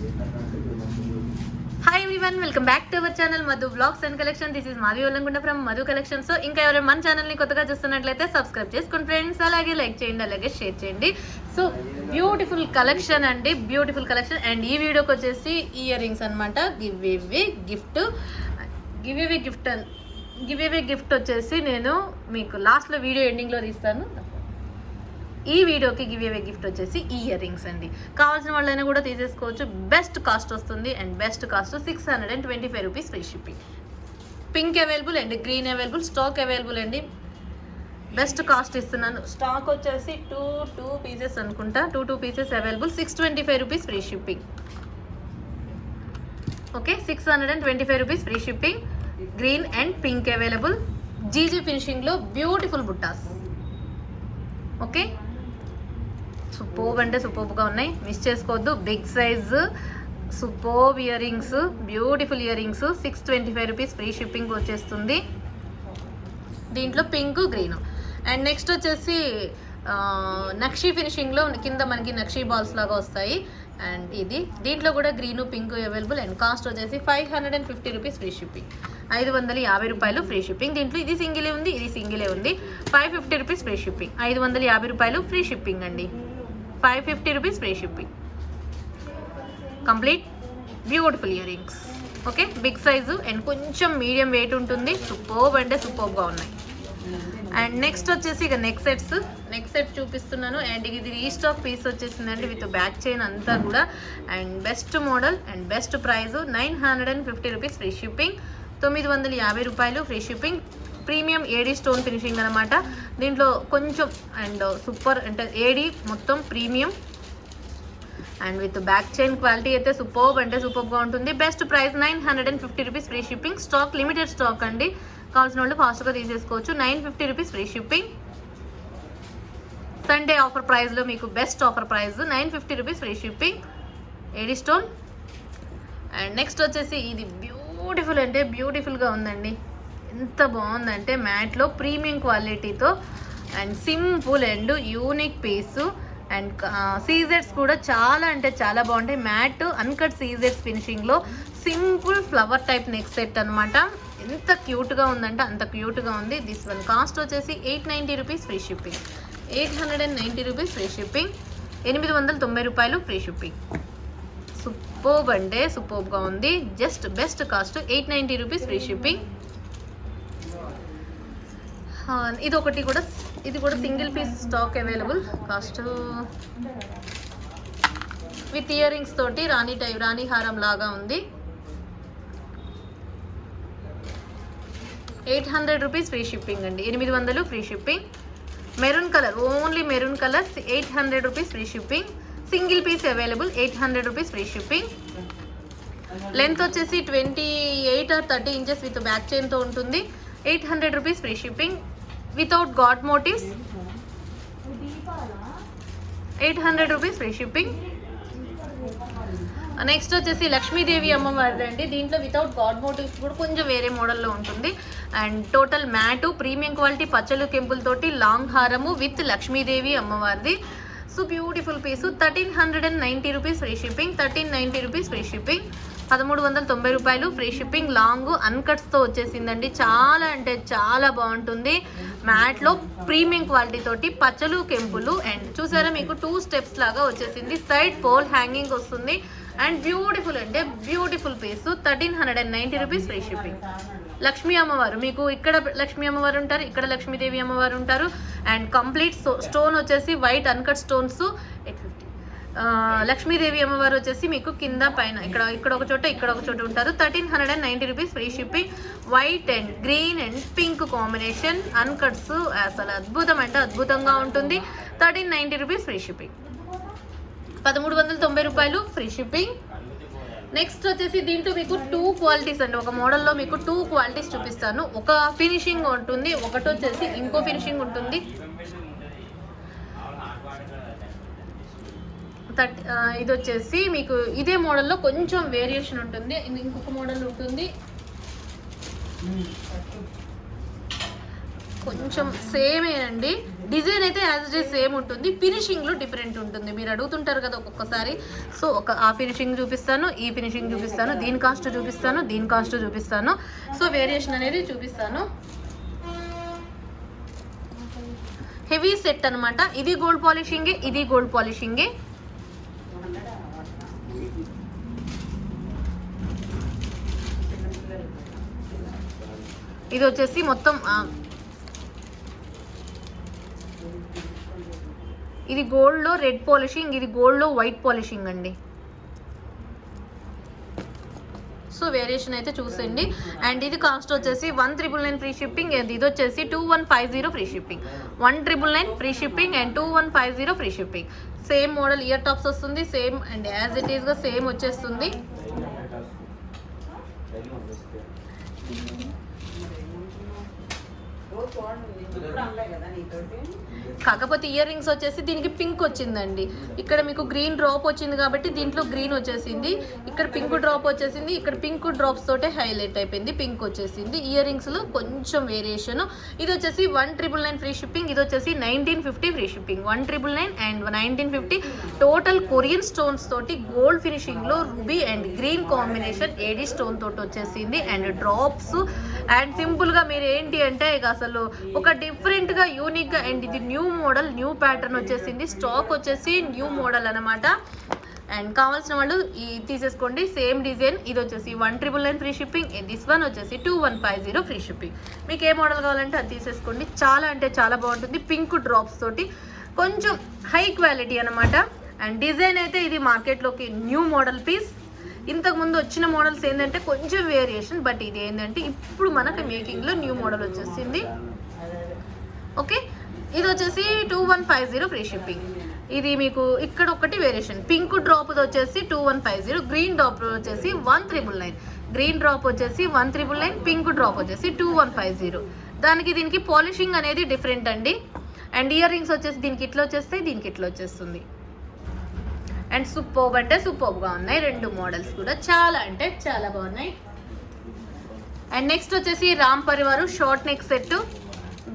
Hi everyone, welcome back to our channel Madhu Vlogs and Collection. This is Madhu Olangunda from Madhu Collection. So ఇంకా ఎవరైనా మన channel ని కొత్తగా చూస్తున్నట్లయితే subscribe చేసుకోండి ఫ్రెండ్స్, అలాగే లైక్ చేయండి, అలాగే షేర్ చేయండి. సో బ్యూటిఫుల్ కలెక్షన్ అండి, బ్యూటిఫుల్ కలెక్షన్. అండ్ ఈ వీడియోకి వచ్చేసి ఇయర్ రింగ్స్ అనమాట. గివ్ అవే గిఫ్ట్ వచ్చేసి నేను మీకు లాస్ట్లో వీడియో ఎండింగ్లో తీస్తాను. ఈ వీడియోకి గివ్ అవే గిఫ్ట్ వచ్చేసి ఇయర్ రింగ్స్ అండి. కావాల్సిన వాళ్ళైనా కూడా తీసేసుకోవచ్చు. బెస్ట్ కాస్ట్ వస్తుంది and best cost 625 rupees free shipping. Pink available and green available, stock available అండి. బెస్ట్ కాస్ట్ ఇస్తున్నాను. స్టాక్ వచ్చేసి టూ పీసెస్ అనుకుంటా, two pieces available. 625 rupees free shipping. Okay, 625 rupees free shipping. Green and pink available. GG ఫినిషింగ్లో beautiful బుట్టాస్. Okay, superb అంటే సూపర్బ్గా ఉన్నాయి, miss చేసుకోవద్దు. Big size superb earrings, beautiful earrings. 625 rupees free shipping వచ్చేస్తుంది. దీంట్లో pink green. And next వచ్చేసి నక్షీ ఫినిషింగ్లో కింద మనకి నక్షీ బాల్స్ లాగా వస్తాయి. అండ్ ఇది దీంట్లో కూడా green pink available. And cost వచ్చేసి 550 రూపీస్ ఫ్రీ షిప్పింగ్. 550 రూపాయలు ఫ్రీ షిప్పింగ్. దీంట్లో ఇది సింగిలే ఉంది, ఇది సింగిలే ఉంది. 550 రూపీస్ ఫ్రీ షిప్పింగ్. 550 రూపాయలు ఫ్రీ షిప్పింగ్ అండి. 550 rupees free shipping. Complete beautiful earrings. Okay, big size and కొంచెం మీడియం వెయిట్ ఉంటుంది. సూపర్బ్ అంటే సూపర్బ్గా ఉన్నాయి. అండ్ నెక్స్ట్ వచ్చేసి ఇక నెక్ సెట్ చూపిస్తున్నాను. అండ్ ఇది రీస్టాక్ పీస్ వచ్చేసిందండి విత్ బ్యాక్ చైన్ అంతా కూడా. And best model and best price 950 rupees free shipping. 950 రూపాయలు free shipping. Premium AD stone finishing అనమాట. దీంట్లో కొంచెం అండ్ సూపర్ అంటే ఏడీ మొత్తం premium and with back chain quality అయితే సూపర్బ్ అంటే సూపర్బ్గా ఉంటుంది. Best price 950 rupees free shipping. Stock limited stock అండి, కావాల్సిన వాళ్ళు ఫాస్ట్గా తీసేసుకోవచ్చు. 950 rupees free shipping. Sunday offer ప్రైస్లో మీకు best offer price 950 rupees free shipping. AD stone. And next వచ్చేసి ఇది బ్యూటిఫుల్ అంటే బ్యూటిఫుల్గా ఉందండి. ఎంత బాగుందంటే మ్యాట్లో ప్రీమియం క్వాలిటీతో and simple and unique piece. And సీజెట్స్ కూడా చాలా అంటే చాలా బాగుంటాయి. మ్యాట్ అన్కట్ సీజెట్స్ ఫినిషింగ్లో simple flower type neck set అనమాట. ఎంత క్యూట్గా ఉందంటే అంత క్యూట్గా ఉంది. దిస్ వన్ కాస్ట్ వచ్చేసి 890 rupees free shipping. 890 rupees free shipping. 890 రూపాయలు ఫ్రీ షిప్పింగ్. సూపర్బ్ అంటే సూపర్బ్గా ఉంది. Just best cost 890 rupees free shipping. ఇది కూడా single piece stock available. Cost with earrings తోటి రాణి హారం లాగా ఉంది. 800 రూపీస్ ఫ్రీ షిప్పింగ్ అండి. 800 free shipping. Maroon colour, only maroon colour. 800 rupees free shipping. Single piece available. 800 rupees free shipping. Length వచ్చేసి 28 or 30 inches with back చైన్తో ఉంటుంది. 800 rupees free shipping. Without god motives 800 rupees free shipping. Next వచ్చేసి లక్ష్మీదేవి అమ్మవారిది అండి. దీంట్లో without god motifs కూడా కొంచెం వేరే మోడల్లో ఉంటుంది. And total mat premium quality పచ్చలు కెంపుల్ తోటి లాంగ్ హారము విత్ లక్ష్మీదేవి అమ్మవారిది. సో బ్యూటిఫుల్ పీసు. 1390 rupees free shipping. 1390 rupees free shipping. 1390 రూపాయలు ఫ్రీ షిప్పింగ్. లాంగ్ అన్కట్స్తో వచ్చేసిందండి. చాలా అంటే చాలా బాగుంటుంది. మ్యాట్లో ప్రీమియం క్వాలిటీ తోటి పచ్చలు కెంపులు. అండ్ చూసారా మీకు 2 స్టెప్స్ లాగా వచ్చేసింది. సైడ్ పోల్ హ్యాంగింగ్ వస్తుంది. అండ్ బ్యూటిఫుల్ అంటే బ్యూటిఫుల్ పీసు. 1390 రూపీస్ ఫ్రీ షిప్పింగ్. లక్ష్మీ అమ్మవారు మీకు ఇక్కడ లక్ష్మీ అమ్మవారు ఉంటారు, ఇక్కడ లక్ష్మీదేవి అమ్మవారు ఉంటారు. అండ్ కంప్లీట్ స్టోన్ వచ్చేసి వైట్ అన్కట్ స్టోన్స్. 850. లక్ష్మీదేవి అమ్మవారు వచ్చేసి మీకు కింద పైన ఇక్కడ ఒక చోట ఉంటారు. 1390 rupees free shipping. White and green and pink combination అన్కట్స్. అసలు అద్భుతం అంటే అద్భుతంగా ఉంటుంది. 1390 రూపీస్ ఫ్రీ షిప్పింగ్. 1390 రూపాయలు ఫ్రీ షిప్పింగ్. నెక్స్ట్ వచ్చేసి దీంట్లో మీకు 2 క్వాలిటీస్ అండి. ఒక మోడల్లో మీకు 2 క్వాలిటీస్ చూపిస్తాను. ఒక ఫినిషింగ్ ఉంటుంది, ఒకటి వచ్చేసి ఇంకో ఫినిషింగ్ ఉంటుంది. ఇది వచ్చేసి మీకు ఇదే మోడల్లో కొంచెం వేరియేషన్ ఉంటుంది. ఇంకొక మోడల్ ఉంటుంది. కొంచెం సేమే అండి, డిజైన్ అయితే యాజ్ ఇట్ ఈస్ సేమ్ ఉంటుంది, ఫినిషింగ్లో డిఫరెంట్ ఉంటుంది. మీరు అడుగుతుంటారు కదా ఒక్కొక్కసారి, సో ఆ ఫినిషింగ్ చూపిస్తాను, ఈ ఫినిషింగ్ చూపిస్తాను, దీని కాస్ట్ చూపిస్తాను, దీని కాస్ట్ చూపిస్తాను. సో వేరియేషన్ అనేది చూపిస్తాను. హెవీ సెట్ అనమాట. ఇది గోల్డ్ పాలిషింగే, ఇది గోల్డ్ పాలిషింగే. ఇది వచ్చేసి మొత్తం ఇది గోల్డ్లో రెడ్ పాలిషింగ్, ఇది గోల్డ్లో వైట్ పాలిషింగ్ అండి. సో వేరియేషన్ అయితే చూసండి. అండ్ ఇది కాస్ట్ వచ్చేసి 1999 ఫ్రీ షిప్పింగ్. అండ్ ఇది వచ్చేసి 2150 free shipping. 1999 free shipping and 2150 free shipping. Same model ear tops వస్తుంది, సేమ్ అండ్ యాజ్ ఇట్ ఈస్గా సేమ్ వచ్చేస్తుంది. కాకపోతే ఇయర్ రింగ్స్ వచ్చేసి దీనికి పింక్ వచ్చిందండి. ఇక్కడ మీకు గ్రీన్ డ్రాప్ వచ్చింది కాబట్టి దీంట్లో గ్రీన్ వచ్చేసింది, ఇక్కడ పింక్ డ్రాప్ వచ్చేసింది, ఇక్కడ పింక్ డ్రాప్స్ తోటే హైలైట్ అయిపోయింది, పింక్ వచ్చేసింది. ఇయర్ రింగ్స్లో కొంచెం వేరియేషన్. ఇది వచ్చేసి 1999 ఫ్రీ షిప్పింగ్, ఇది వచ్చేసి 1950 free shipping. 1999 and 1950 total Korean stones తోటి గోల్డ్ ఫినిషింగ్లో ruby and green combination AD stone తోటి వచ్చేసింది. అండ్ డ్రాప్స్ అండ్ సింపుల్గా మీరు ఏంటి అంటే ఇక అసలు ఒక డిఫరెంట్గా యూనిక్గా, అండ్ ఇది న్యూ మోడల్, న్యూ ప్యాటర్న్ వచ్చేసింది. స్టాక్ వచ్చేసి న్యూ మోడల్ అనమాట. అండ్ కావాల్సిన వాళ్ళు ఈ తీసేసుకోండి. Same design. ఇది వచ్చేసి 1999 ఫ్రీ షిప్పింగ్, దిస్ వన్ వచ్చేసి 2150 ఫ్రీ షిప్పింగ్. మీకు ఏ మోడల్ కావాలంటే అది తీసేసుకోండి. చాలా అంటే చాలా బాగుంటుంది. పింక్ డ్రాప్స్ తోటి కొంచెం హై క్వాలిటీ అనమాట. అండ్ డిజైన్ అయితే ఇది మార్కెట్లోకి న్యూ మోడల్ పీస్. ఇంతకుముందు వచ్చిన మోడల్స్ ఏంటంటే కొంచెం వేరియేషన్, బట్ ఇది ఏంటంటే ఇప్పుడు మనకి మేకింగ్లో న్యూ మోడల్ వచ్చేసింది. ఓకే, ఇది వచ్చేసి 2150 ఫ్రీ షిప్పింగ్. ఇది మీకు ఇక్కడ ఒకటి వేరియేషన్, పింక్ డ్రాప్ వచ్చేసి 2150, గ్రీన్ డ్రాప్ వచ్చేసి 1999, గ్రీన్ డ్రాప్ వచ్చేసి 1999, పింక్ డ్రాప్ వచ్చేసి 2150. దానికి దీనికి పాలిషింగ్ అనేది డిఫరెంట్ అండి. అండ్ ఇయర్ రింగ్స్ వచ్చేసి దీనికి ఇట్లా వచ్చేస్తాయి, దీనికి ఇట్లా వచ్చేస్తుంది. అండ్ సూపర్బ్ అంటే సూపర్బ్గా ఉన్నాయి రెండు మోడల్స్ కూడా, చాలా అంటే చాలా బాగున్నాయి. అండ్ నెక్స్ట్ వచ్చేసి Ram Parivar short neck set,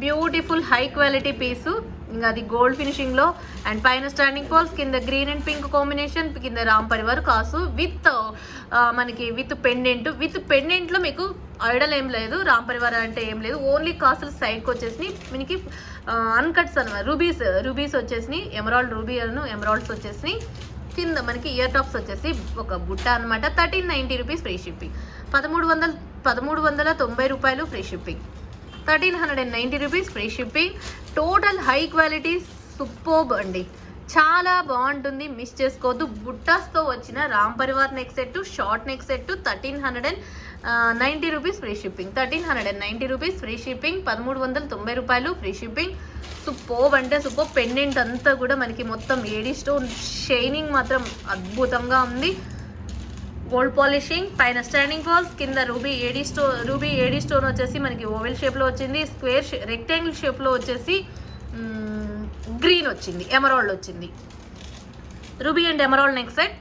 beautiful high quality piece. ఇంకా అది గోల్డ్ ఫినిషింగ్లో అండ్ పైన స్టాండింగ్ పాల్స్, కింద గ్రీన్ అండ్ పింక్ కాంబినేషన్, కింద రామ్ పరివార్ కాసు విత్ మనకి విత్ పెండెంట్. విత్ పెండెంట్లో మీకు ఐడల్ ఏం లేదు, రామ్ పరివార్ అంటే ఏం లేదు, ఓన్లీ కాసులు సైడ్కి వచ్చేసి మనకి అన్కట్స్ అనమాట. రూబీస్ వచ్చేసి ఎమరాల్డ్ రూబీ అను ఎమరాల్డ్స్ వచ్చేసి. కింద మనకి ఇయర్ టాప్స్ వచ్చేసి ఒక బుట్ట అనమాట. 1390 రూపీస్ ఫ్రీ షిప్పింగ్. 1390 రూపాయలు free shipping. 1390 rupees free shipping. Total high quality superb అండి, చాలా బాగుంటుంది, మిస్ చేసుకోవద్దు. బుట్టాస్తో వచ్చిన Ram Parivar neck set, short neck set 1390 rupees free shipping. 1390 rupees free shipping. 1390 రూపాయలు ఫ్రీ షిప్పింగ్. సూపర్బ్ అంటే సూపర్. పెండెంట్ అంతా కూడా మనకి మొత్తం ఏడీ స్టోన్ షైనింగ్ మాత్రం అద్భుతంగా ఉంది. గోల్డ్ పాలిషింగ్, పైన స్టాండింగ్ ఫాల్స్, కింద రూబీ ఏడీ స్టోన్ వచ్చేసి మనకి ఓవెల్ షేప్లో వచ్చింది. స్క్వేర్ రెక్టాంగిల్ షేప్లో వచ్చేసి గ్రీన్ వచ్చింది, ఎమరాల్డ్ వచ్చింది. Ruby and emerald neck set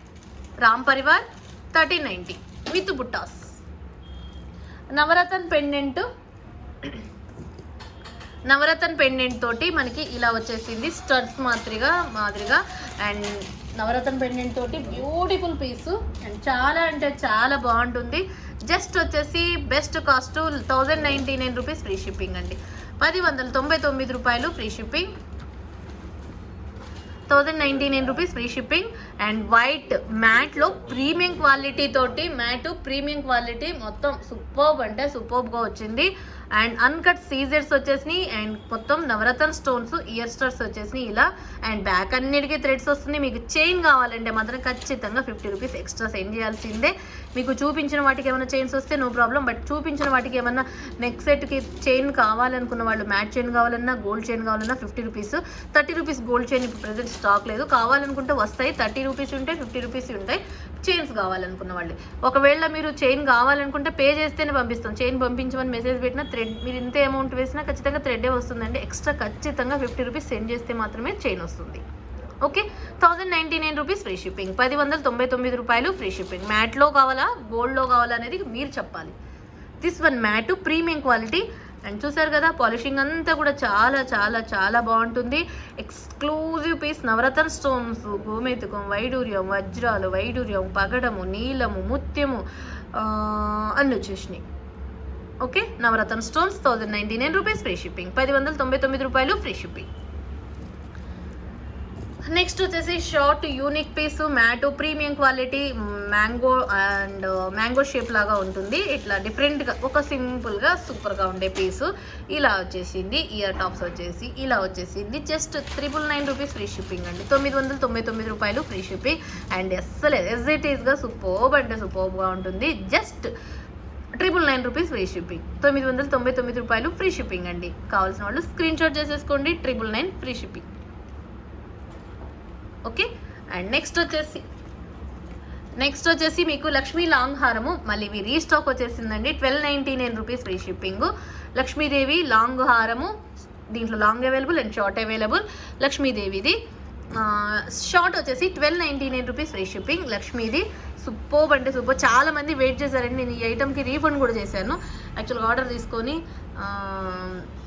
Ram Parivar 1390 with బుట్టాస్. నవరత్న పెండెంట్ తోటి మనకి ఇలా వచ్చేసింది, స్టడ్స్ మాదిరిగా. అండ్ నవరత్న పెండెంట్ తోటి బ్యూటిఫుల్ పీసు అండ్ చాలా అంటే చాలా బాగుంటుంది. జస్ట్ వచ్చేసి best cost 1099 rupees free shipping అండి. 1099 రూపాయలు free shipping. 1099 rupees free shipping. And white మ్యాట్లో ప్రీమియం క్వాలిటీ తోటి, మ్యాట్ ప్రీమియం క్వాలిటీ మొత్తం సూపర్బ్ అంటే సూపర్బ్గా వచ్చింది. అండ్ అన్కట్ సీజర్స్ వచ్చేసినాయి. అండ్ మొత్తం నవరత్న స్టోన్స్, ఇయర్ స్టడ్స్ వచ్చేసినాయి ఇలా. అండ్ బ్యాక్ అన్నిటికీ థ్రెడ్స్ వస్తుంది. మీకు చైన్ కావాలంటే మాత్రం ఖచ్చితంగా 50 రూపీస్ ఎక్స్ట్రా సెండ్ చేయాల్సిందే. మీకు చూపించిన వాటికి ఏమైనా చైన్స్ వస్తే నో ప్రాబ్లం, బట్ చూపించిన వాటికి ఏమన్నా నెక్ సెట్కి చైన్ కావాలనుకున్న వాళ్ళు, మ్యాట్ చైన్ కావాలన్నా, గోల్డ్ చైన్ కావాలన్నా 50 రూపీస్. 30 రూపీస్ గోల్డ్ చైన్ ఇప్పుడు ప్రెజెంట్ స్టాక్ లేదు, కావాలనుకుంటే వస్తాయి. 30 రూపీస్ ఉంటాయి, 50 రూపీస్ ఉంటాయి చైన్స్ కావాలనుకున్న వాళ్ళు. ఒకవేళ మీరు చైన్ కావాలనుకుంటే పే చేస్తేనే పంపిస్తాం. చైన్ పంపించమని మెసేజ్ పెట్టినా థ్రెడ్ మీరు ఇంత అమౌంట్ వేసినా ఖచ్చితంగా థ్రెడ్డే వస్తుందండి. ఎక్స్ట్రా ఖచ్చితంగా 50 రూపీస్ సెండ్ చేస్తే మాత్రమే చైన్ వస్తుంది. Okay, 1099 rupees free shipping. 1099 రూపాయలు ఫ్రీ షిప్పింగ్. మ్యాట్లో కావాలా, గోల్డ్లో కావాలా అనేది మీరు చెప్పాలి. This one matte premium quality and చూసారు కదా పాలిషింగ్ అంతా కూడా చాలా చాలా చాలా బాగుంటుంది. ఎక్స్క్లూజివ్ పీస్, నవరత్న స్టోన్స్, గోమేతకం, వైడూర్యం, వజ్రాలు, వైడూర్యం, పగడము, నీలము, ముత్యము అన్నీ వచ్చేసినాయి. Okay, navaratna stones 1099 rupees free shipping, 1099 రూపాయలు ఫ్రీ షిప్పింగ్. నెక్స్ట్ వచ్చేసి short unique piece matte premium quality mango and mango shape లాగా ఉంటుంది. ఇట్లా డిఫరెంట్గా ఒక సింపుల్గా సూపర్గా ఉండే పీసు ఇలా వచ్చేసింది. ఇయర్ టాప్స్ వచ్చేసి ఇలా వచ్చేసింది. జస్ట్ 999 రూపీస్ ఫ్రీ షిప్పింగ్ అండి, 999 రూపాయలు ఫ్రీ షిప్పింగ్. అండ్ అస్సలు ఎస్ఐటీస్గా సూపర్బ్ అంటే సూపర్బ్గా ఉంటుంది. జస్ట్ 999 రూపీస్ ఫ్రీ షిప్పింగ్, 999 రూపాయలు ఫ్రీ షిప్పింగ్ అండి. కావాల్సిన వాళ్ళు స్క్రీన్ షాట్ చేసేసుకోండి, 999 free shipping. Okay, and next వచ్చేసి మీకు లక్ష్మీ లాంగ్ హారము, మళ్ళీ ఇవి రీస్టాక్ వచ్చేసిందండి. 1299 rupees free shipping. Lakshmidevi long హారము, దీంట్లో long available and short available. లక్ష్మీదేవిది షార్ట్ వచ్చేసి 1299 రూపీస్ ఫ్రీ షిప్పింగ్. లక్ష్మీది సూపర్ అంటే సూపర్, చాలా మంది వెయిట్ చేశారండి. నేను ఈ ఐటమ్కి రీఫండ్ కూడా చేశాను. యాక్చువల్గా ఆర్డర్ తీసుకొని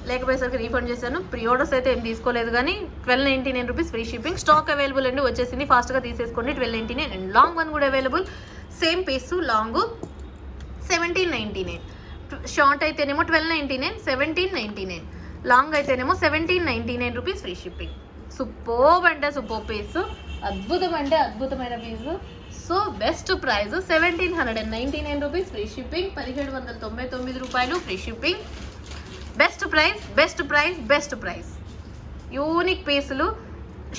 లేకపోయేసరికి రీఫండ్ చేశాను. ప్రీ ఆర్డర్స్ అయితే ఏం తీసుకోలేదు, కానీ 1299 rupees free shipping. Stock available అండి, వచ్చేసింది, ఫాస్ట్గా తీసేసుకోండి. 1299 అండ్ లాంగ్ వన్ కూడా available. Same piece long 1799, short అయితేనేమో 1299, 1799, లాంగ్ అయితేనేమో 1799 రూపీస్ ఫ్రీ షిప్పింగ్. సూపర్ అంటే సూపర్ పీసు, అద్భుతం అంటే అద్భుతమైన పీసు. So best price 1799 rupees free shipping, 1799 రూపాయలు free shipping. Best price best price best price. Unique పీసులు,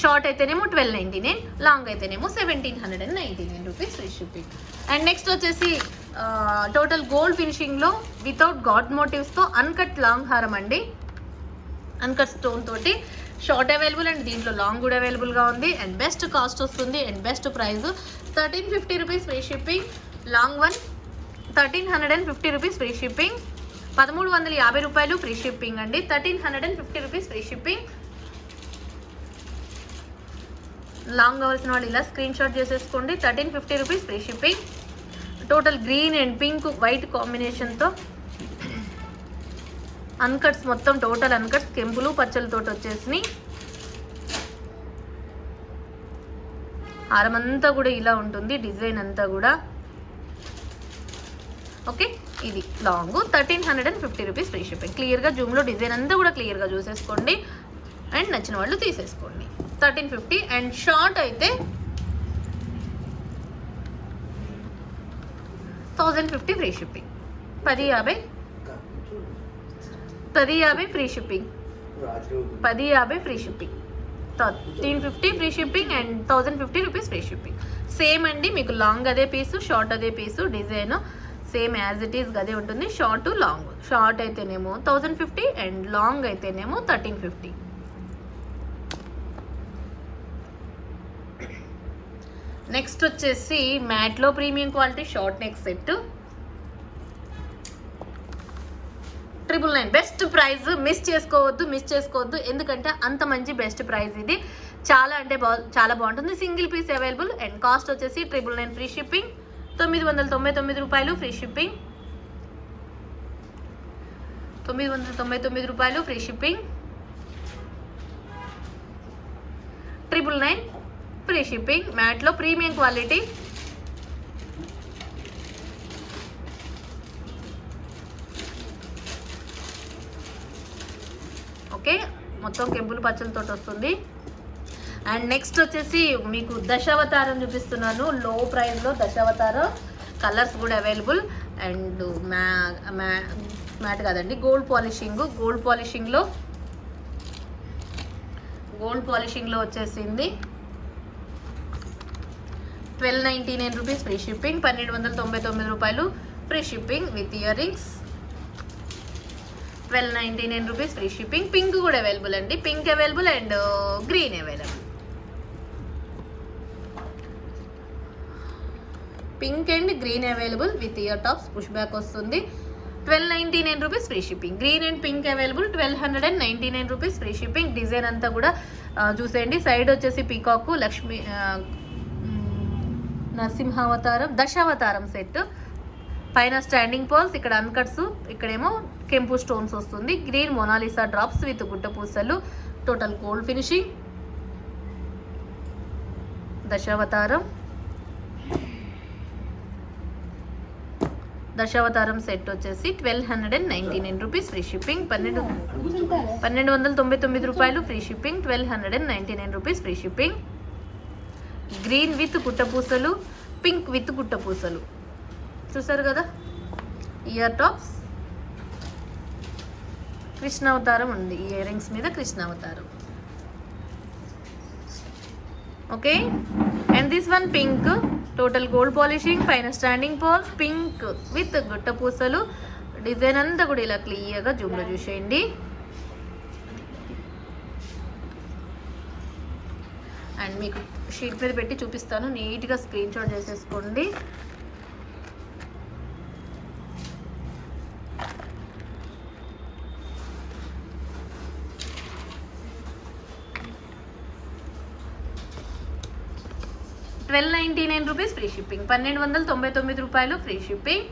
షార్ట్ అయితేనేమో 1299, లాంగ్ అయితేనేమో 1799 rupees free shipping. And next వచ్చేసి టోటల్ గోల్డ్ ఫినిషింగ్లో వితౌట్ గాడ్ మోటివ్స్తో అన్కట్ లాంగ్ హారం అండి, అన్కట్ స్టోన్ తోటి. షార్ట్ అవైలబుల్ అండ్ దీంట్లో లాంగ్ కూడా అవైలబుల్గా ఉంది. అండ్ బెస్ట్ కాస్ట్ వస్తుంది and best price 1350 rupees free shipping. Long one 1350 rupees free shipping, 1350 రూపాయలు ఫ్రీ షిప్పింగ్ అండి, 1350 రూపీస్ ఫ్రీ షిప్పింగ్. లాంగ్ కావాల్సిన వాళ్ళు ఇలా స్క్రీన్ షాట్ చేసేసుకోండి, 1350 rupees free shipping. Total green and pink white కాంబినేషన్తో అన్కట్స్, మొత్తం టోటల్ అన్కట్స్ కెంపులు పచ్చలతో వచ్చేసినాయి. హారం అంతా కూడా ఇలా ఉంటుంది, డిజైన్ అంతా కూడా. ఓకే, ఇది లాంగ్ 1350 రూపీస్ ఫ్రీ షిప్పింగ్. క్లియర్గా జూమ్లో డిజైన్ అంతా కూడా క్లియర్గా చూసేసుకోండి అండ్ నచ్చిన వాళ్ళు తీసేసుకోండి. 1350. అండ్ షార్ట్ అయితే 1050 free shipping, 1050 free shipping, 1050 free shipping, 1350 free shipping and 1050 rupees free shipping. Same అండి, మీకు లాంగ్ అదే పీసు, షార్ట్ అదే piece, design same as it is అదే ఉంటుంది. షార్ట్ లాంగ్, షార్ట్ అయితేనేమో 1050 అండ్ లాంగ్ అయితేనేమో 1350. నెక్స్ట్ వచ్చేసి మ్యాట్లో premium quality short neck set 999. Best price, miss చేసుకోవద్దు, ఎందుకంటే అంత మంచి బెస్ట్ ప్రైస్ ఇది. చాలా అంటే చాలా బాగుంటుంది. Single piece available and cost వచ్చేసి 999 ఫ్రీ షిప్పింగ్, 999 రూపాయలు ఫ్రీ షిప్పింగ్, 999 రూపాయలు ఫ్రీ షిప్పింగ్, 999 ఫ్రీ షిప్పింగ్. మ్యాట్లో ప్రీమియం క్వాలిటీ. ఓకే, మొత్తం కెంపులు పచ్చలతో వస్తుంది. అండ్ నెక్స్ట్ వచ్చేసి మీకు దశావతారం చూపిస్తున్నాను, లో ప్రైస్లో దశావతారం. కలర్స్ కూడా అవైలబుల్ అండ్ మ్యాట్ కాదండి, గోల్డ్ పాలిషింగ్లో వచ్చేసింది. 1299 రూపీస్ ఫ్రీ షిప్పింగ్, 1299 రూపాయలు free shipping with ear rings. 1299 rupees free shipping. Pink కూడా అవైలబుల్ అండి, pink available and green available. Pink and green available with ear tops, push back వస్తుంది. 1299 rupees free shipping. Green and pink available, 1299 rupees free shipping. Design అంతా కూడా చూసేయండి. Side వచ్చేసి peacock, Lakshmi, నరసింహావతారం, Dasavatharam set. పైన standing pearls, ఇక్కడ అన్కట్స్, ఇక్కడేమో కెంపు స్టోన్స్ వస్తుంది. గ్రీన్ మొనాలిసా డ్రాప్స్ విత్ గుట్ట పూసలు, టోటల్ గోల్డ్ ఫినిషింగ్. దశావతారం సెట్ వచ్చేసి 1299 రూపీస్ ఫ్రీ షిప్పింగ్. 1299 రూపాయలు free shipping. 1299 rupees free shipping. Green with గుట్టపూసలు, పింక్ విత్ గుట్టపూసలు చూసారు కదా. ఇయర్ టాప్స్, కృష్ణావతారం ఉంది ఇయర్ రింగ్స్ మీద, కృష్ణావతారం. Okay, and this one pink, total gold polishing, పైన స్టాండింగ్ పర్ల్స్, పింక్ విత్ గుట్ట పూసలు. డిజైన్ అంతా కూడా ఇలా క్లియర్గా జూమ్లో చూసేయండి. అండ్ మీకు షీట్ మీద పెట్టి చూపిస్తాను, నీట్గా స్క్రీన్ షాట్ చేసేసుకోండి. $1299 రూపీస్ ఫ్రీ షిప్పింగ్. 1299 రూపాయలు free shipping.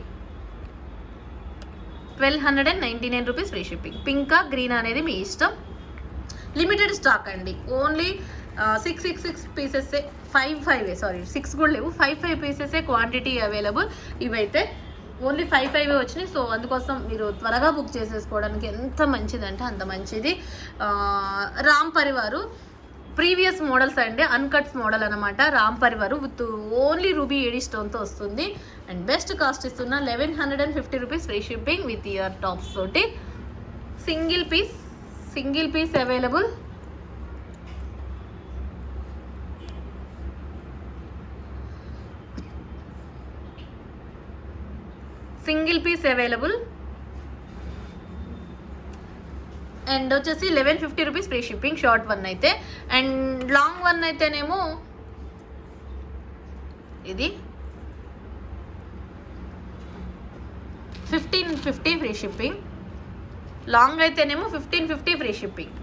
1299 rupees free shipping. పింకా గ్రీన్ అనేది మీ ఇష్టం. లిమిటెడ్ స్టాక్ అండి, ఓన్లీ 6 పీసెస్, 6 కూడా లేవు, 5 పీసెసే క్వాంటిటీ అవైలబుల్. ఇవైతే ఓన్లీ 5 వచ్చినాయి. సో అందుకోసం మీరు త్వరగా బుక్ చేసేసుకోవడానికి ఎంత మంచిదంటే అంత మంచిది. రామ్ పరివారు ప్రీవియస్ మోడల్స్ అండి, అన్కట్స్ మోడల్ అనమాట. Ram Parivar with only ruby AD స్టోన్తో వస్తుంది. అండ్ బెస్ట్ కాస్ట్ ఇస్తున్న 1150 rupees free shipping with ear tops తోటి. Single piece available. అండ్ వచ్చేసి 1150 rupees free shipping short one అయితే. అండ్ లాంగ్ వన్ అయితేనేమో ఇది 1550 ఫ్రీ షిప్పింగ్. లాంగ్ అయితేనేమో 1550 free shipping.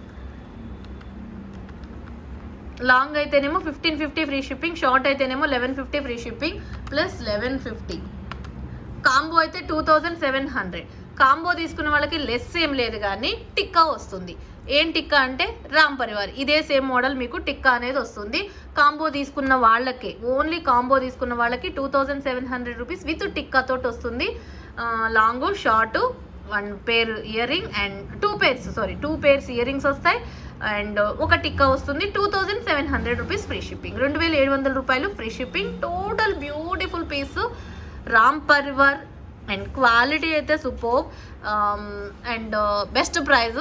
Free shipping. Short అయితేనేమో 1150 ఫ్రీ షిప్పింగ్ ప్లస్ 1150. కాంబో అయితే 2700. Combo తీసుకున్న వాళ్ళకి లెస్ ఏం లేదు, కానీ టిక్కా వస్తుంది. ఏం టిక్కా అంటే రామ్ పరివార్, ఇదే సేమ్ మోడల్ మీకు టిక్కా అనేది వస్తుంది. కాంబో తీసుకున్న వాళ్ళకి, ఓన్లీ కాంబో తీసుకున్న వాళ్ళకి 2700 రూపీస్ విత్ టిక్కా తోటి వస్తుంది. Long short 1 pair ear ring and 2 pairs ear rings వస్తాయి. అండ్ ఒక టిక్కా వస్తుంది. 2700 రూపీస్ ఫ్రీ షిప్పింగ్. 2700 రూపాయలు free shipping. Total beautiful piece Ram Parivar. And quality అయితే super. And best price.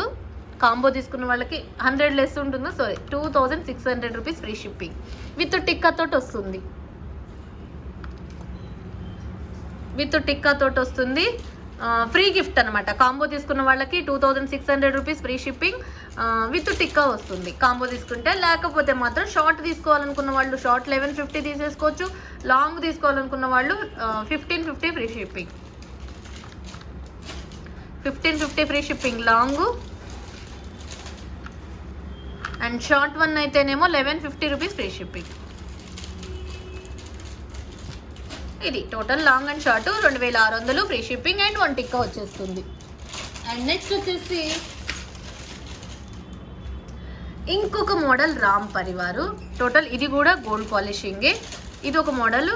Combo తీసుకున్న వాళ్ళకి 100 లెస్ ఉంటుంది. 2600 రూపీస్ ఫ్రీ షిప్పింగ్ విత్ టిక్కా తోటి వస్తుంది. ఫ్రీ గిఫ్ట్ అనమాట. కాంబో తీసుకున్న వాళ్ళకి 2600 రూపీస్ ఫ్రీ షిప్పింగ్ విత్ టిక్కా వస్తుంది కాంబో తీసుకుంటే. లేకపోతే మాత్రం షార్ట్ తీసుకోవాలనుకున్న వాళ్ళు షార్ట్ 1150 తీసేసుకోవచ్చు. లాంగ్ తీసుకోవాలనుకున్న వాళ్ళు 1550 free shipping. 1550 free shipping long. And short one అయితేనేమో 1150 రూపీస్ ఫ్రీ షిప్పింగ్. ఇది total long and short 2600 free shipping and 1 టిక్కా వచ్చేస్తుంది. అండ్ నెక్స్ట్ వచ్చేసి ఇంకొక మోడల్ రామ్ పరివారు. టోటల్ ఇది కూడా గోల్డ్ పాలిషింగే. ఇది ఒక మోడల్,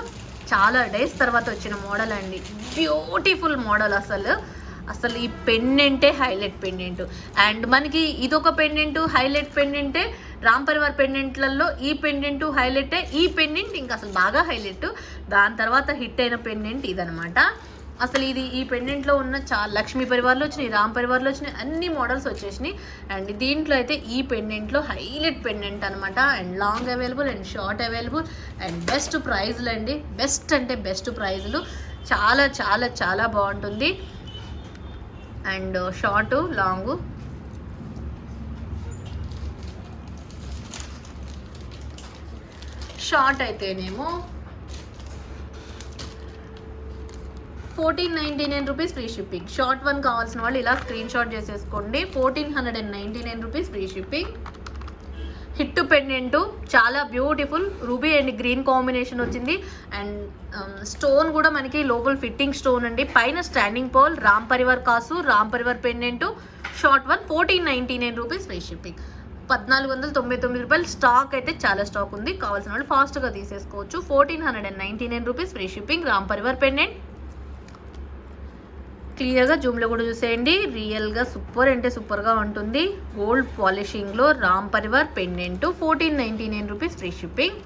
చాలా డేస్ తర్వాత వచ్చిన మోడల్ అండి. Beautiful model. అసలు ఈ పెండెంటే హైలైట్ పెండెంట్. అండ్ మనకి ఇదొక పెండెంట్, హైలైట్ పెండెంటే. రామ్ పరివార్ పెండెంట్లలో ఈ పెండెంట్ హైలైటే. ఈ పెండెంట్ ఇంకా అసలు బాగా హైలైట్. దాని తర్వాత హిట్ అయిన పెండెంట్ ఇదనమాట. అసలు ఈ పెండెంట్లో ఉన్న చాలా లక్ష్మీ పరివార్లో వచ్చినాయి, రామ్ పరివార్లో వచ్చినాయి, అన్ని మోడల్స్ వచ్చేసినాయి. అండ్ దీంట్లో అయితే ఈ పెండెంట్లో హైలైట్ పెండెంట్ అనమాట. And long available and short available. And best ప్రైజ్లు అండి. బెస్ట్ అంటే బెస్ట్ ప్రైజ్లు. చాలా చాలా చాలా బాగుంటుంది. And short long. షార్ట్ అయితేనేమో 1499 rupees free shipping. Short one కావాల్సిన వాళ్ళు ఇలా స్క్రీన్ షాట్ చేసేసుకోండి. 1499 rupees free shipping. Hit pendant చాలా beautiful ruby and green combination వచ్చింది. అండ్ స్టోన్ కూడా మనకి లోపల ఫిట్టింగ్ స్టోన్ అండి. పైన స్టాండింగ్ పోల్, రామ్ పరివార్ కాసు, Ram Parivar pendant, short one 1499 rupees free shipping. 1499 రూపాయలు. స్టాక్ అయితే చాలా స్టాక్ ఉంది, కావాల్సిన వాళ్ళు ఫాస్ట్గా తీసేసుకోవచ్చు. 1499 rupees free shipping. Ram Parivar pendant క్లియర్గా జూమ్లో కూడా చూసేయండి. రియల్గా సూపర్ అంటే సూపర్గా ఉంటుంది. గోల్డ్ పాలిషింగ్లో Ram Parivar pendant 1499 rupees free shipping.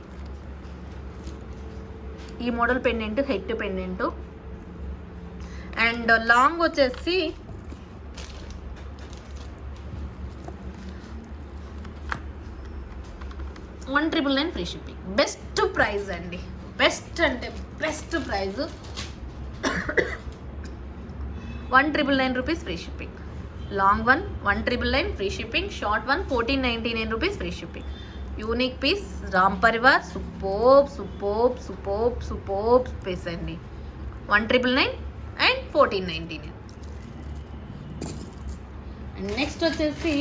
ఈ model pendant head pendant. And long వచ్చేసి 1999 ఫ్రీ షిప్పింగ్. బెస్ట్ ప్రైస్ అండి, బెస్ట్ అంటే best price. 1999 rupees free shipping. Long one 1999 free shipping. Short one 1499 rupees free shipping. Unique piece Ram Parivar. Superb superb superb superb piece అండి. 1999 and 1499. And next వచ్చేసి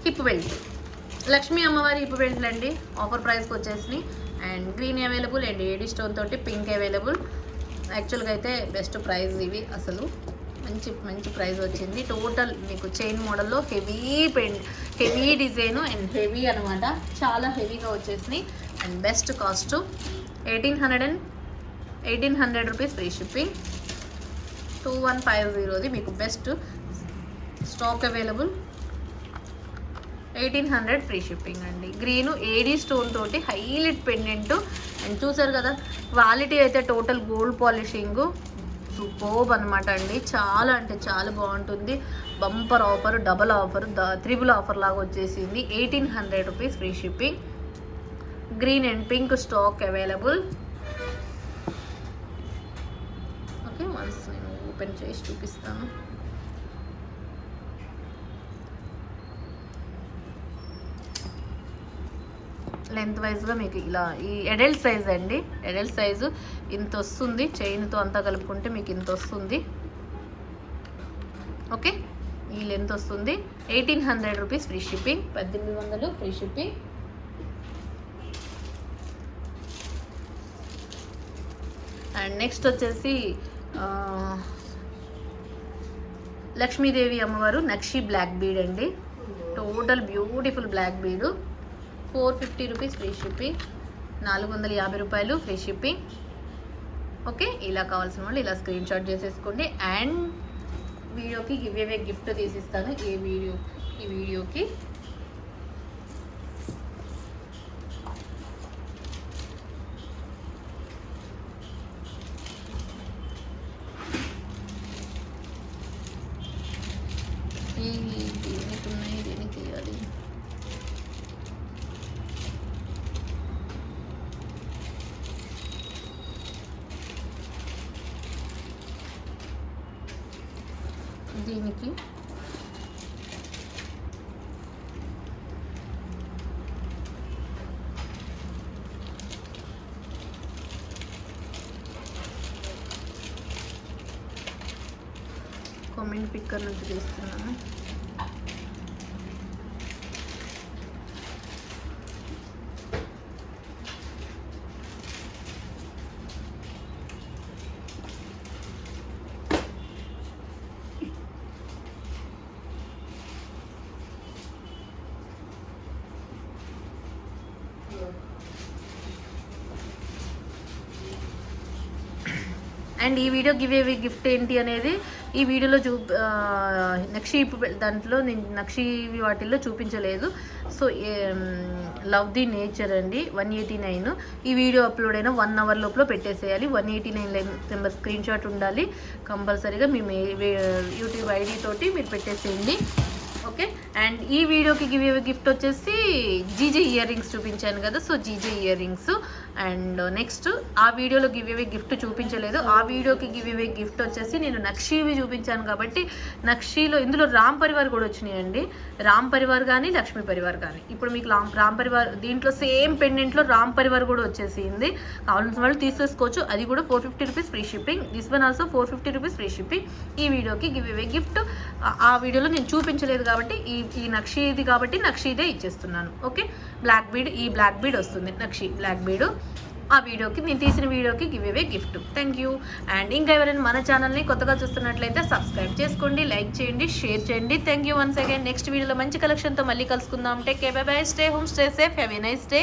hip belt. Lakshmi అమ్మవారి hip బెల్ట్లు అండి. Offer ప్రైస్కి వచ్చేసి. And green available and AD stone తోటి pink available. యాక్చువల్గా అయితే best price ఇవి, అసలు మంచి మంచి ప్రైస్ వచ్చింది. టోటల్ మీకు చైన్ మోడల్లో హెవీ డిజైన్ అండ్ హెవీ అనమాట, చాలా హెవీగా వచ్చేసినాయి. And best cost 1800 rupees free shipping. 2150 మీకు best stock available. 1800 free shipping అండి. గ్రీను ఏడీ స్టోన్ తోటి హైలైట్ పెండెంట్. అండ్ చూసారు కదా క్వాలిటీ అయితే టోటల్ గోల్డ్ పాలిషింగ్ సూపర్బ్ అనమాట అండి. చాలా అంటే చాలా బాగుంటుంది. Bumper offer, double offer, triple offer లాగా వచ్చేసింది. 1800 rupees free shipping. Green and pink stock available. Okay, once నేను ఓపెన్ చేసి చూపిస్తాను. లెంత్ వైజ్గా మీకు ఇలా ఈ అడల్ట్ సైజ్ అండి. అడల్ట్ సైజు ఇంత వస్తుంది. చైన్తో అంతా కలుపుకుంటే మీకు ఇంత వస్తుంది. ఓకే, ఈ లెంత్ వస్తుంది. 1800 rupees free shipping. 1800 free shipping. And next వచ్చేసి లక్ష్మీదేవి అమ్మవారు నక్షి బ్లాక్ బీడ్ అండి. Total beautiful black bead. 450 rupees free shipping. 450 రూపాయలు ఫ్రీ షిప్పింగ్. ఓకే, ఇలా కావాల్సిన వాళ్ళు ఇలా స్క్రీన్ షాట్ చేసేసుకోండి. అండ్ వీడియోకి గివ్ అవే గిఫ్ట్ తీసిస్తాను. ఈ వీడియోకి దేనికి ఉన్నాయి, దేనికి తీయాలి. దీనికి కామెంట్ పిక్కర్ నుంచి తీస్తున్నాను. అండ్ ఈ వీడియో గివ్ అవే గిఫ్ట్ ఏంటి అనేది ఈ వీడియోలో నక్షి దాంట్లో నేను నక్షి వాటిల్లో చూపించలేదు. సో లవ్ ది నేచర్ అండి 189. ఈ వీడియో అప్లోడ్ అయిన 1 అవర్ లోపల పెట్టేసేయాలి. 189 నెంబర్ స్క్రీన్ షాట్ ఉండాలి కంపల్సరీగా. మీ యూట్యూబ్ ఐడి తోటి మీరు పెట్టేసేయండి. ఓకే. అండ్ ఈ వీడియోకి గివ్ అవే గిఫ్ట్ వచ్చేసి జీజే ఇయర్ రింగ్స్ చూపించాను కదా, so GJ ear rings. And next ఆ వీడియోలో గివ్ అవే గిఫ్ట్ చూపించలేదు, ఆ వీడియోకి గివ్ అవే గిఫ్ట్ వచ్చేసి నేను నక్షీవి చూపించాను కాబట్టి నక్షీలో ఇందులో రామ్ పరివార్ కూడా వచ్చినాయండి. రామ్ పరివార్ కానీ లక్ష్మీ పరివార్ కానీ. ఇప్పుడు మీకు రామ్ పరివార్ దీంట్లో సేమ్ పెండెంట్లో రామ్ పరివార్ కూడా వచ్చేసింది. కావాల్సిన వాళ్ళు తీసేసుకోవచ్చు, అది కూడా 450 rupees free shipping. This one also 450 rupees free shipping. ఈ వీడియోకి గివ్ అవే గిఫ్ట్ ఆ వీడియోలో నేను చూపించలేదు కాబట్టి ఈ నక్షీది కాబట్టి నక్షీదే ఇచ్చేస్తున్నాను. ఓకే. బ్లాక్ బీడ్, ఈ బ్లాక్ బీడ్ వస్తుంది నక్షీ బ్లాక్ బీడ్. ఆ వీడియోకి నేను తీసిన వీడియోకి give away gift. Thank you. And ఇంకా ఎవరైనా మన ఛానల్ని కొత్తగా చూస్తున్నట్లయితే సబ్స్క్రైబ్ చేసుకోండి, లైక్ చేయండి, షేర్ చేయండి. Thank you once again. Next వీడియోలో మంచి కలెక్షన్తో మళ్ళీ కలుసుకుందాం. Take care, by by, stay home, stay safe, have a nice day.